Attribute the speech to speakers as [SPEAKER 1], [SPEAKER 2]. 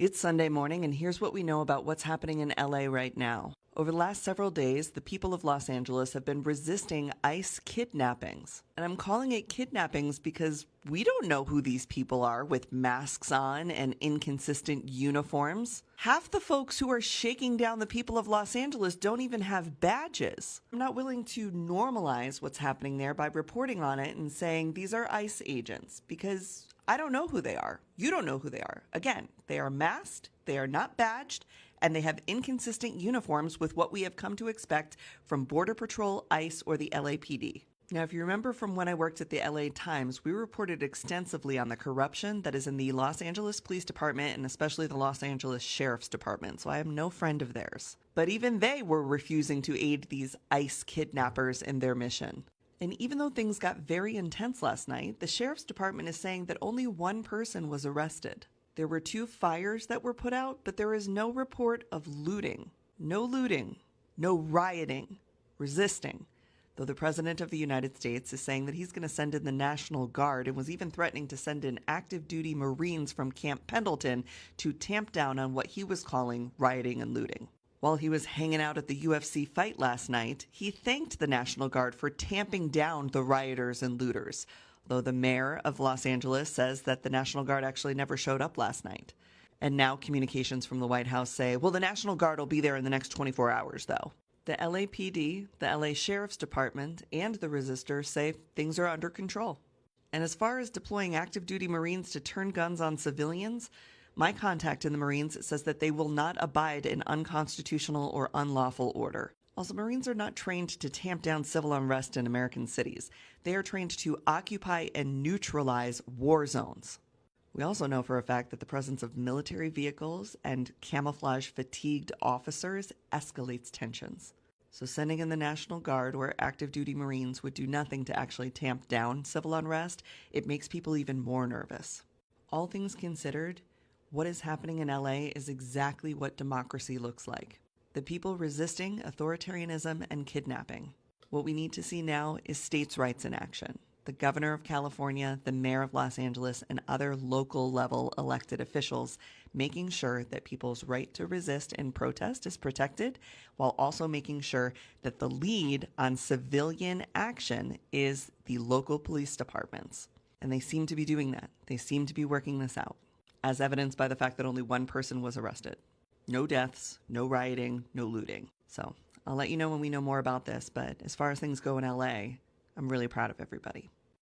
[SPEAKER 1] It's Sunday morning, and here's what we know about what's happening in LA right now. Over the last several days, the people of Los Angeles have been resisting ICE kidnappings. And I'm calling it kidnappings because we don't know who these people are with masks on and inconsistent uniforms. Half the folks who are shaking down the people of Los Angeles don't even have badges. I'm not willing to normalize what's happening there by reporting on it and saying these are ICE agents because I don't know who they are. You don't know who they are. Again, they are masked, they are not badged, and they have inconsistent uniforms with what we have come to expect from Border Patrol, ICE, or the LAPD. Now, if you remember from when I worked at the LA Times, we reported extensively on the corruption that is in the Los Angeles Police Department and especially the Los Angeles Sheriff's Department, so I am no friend of theirs. But even they were refusing to aid these ICE kidnappers in their mission. And even though things got very intense last night, the Sheriff's Department is saying that only one person was arrested. There were 2 fires that were put out, but there is no report of looting. No looting, no rioting, resisting. Though the President of the United States is saying that he's going to send in the National Guard and was even threatening to send in active duty Marines from Camp Pendleton to tamp down on what he was calling rioting and looting. While he was hanging out at the UFC fight last night, he thanked the National Guard for tamping down the rioters and looters. Though the mayor of Los Angeles says that the National Guard actually never showed up last night. And now communications from the White House say, well, the National Guard will be there in the next 24 hours, though. The LAPD, the LA Sheriff's Department, and the resistors say things are under control. And as far as deploying active duty Marines to turn guns on civilians, my contact in the Marines says that they will not abide an unconstitutional or unlawful order. Also, Marines are not trained to tamp down civil unrest in American cities. They are trained to occupy and neutralize war zones. We also know for a fact that the presence of military vehicles and camouflage-fatigued officers escalates tensions. So sending in the National Guard or active duty Marines would do nothing to actually tamp down civil unrest. It makes people even more nervous. All things considered, what is happening in LA is exactly what democracy looks like. The people resisting authoritarianism and kidnapping. What we need to see now is states' rights in action. The governor of California, the mayor of Los Angeles, and other local level elected officials making sure that people's right to resist and protest is protected, while also making sure that the lead on civilian action is the local police departments. And they seem to be doing that. They seem to be working this out, as evidenced by the fact that only one person was arrested. No deaths, no rioting, no looting. So I'll let you know when we know more about this, but as far as things go in LA, I'm really proud of everybody.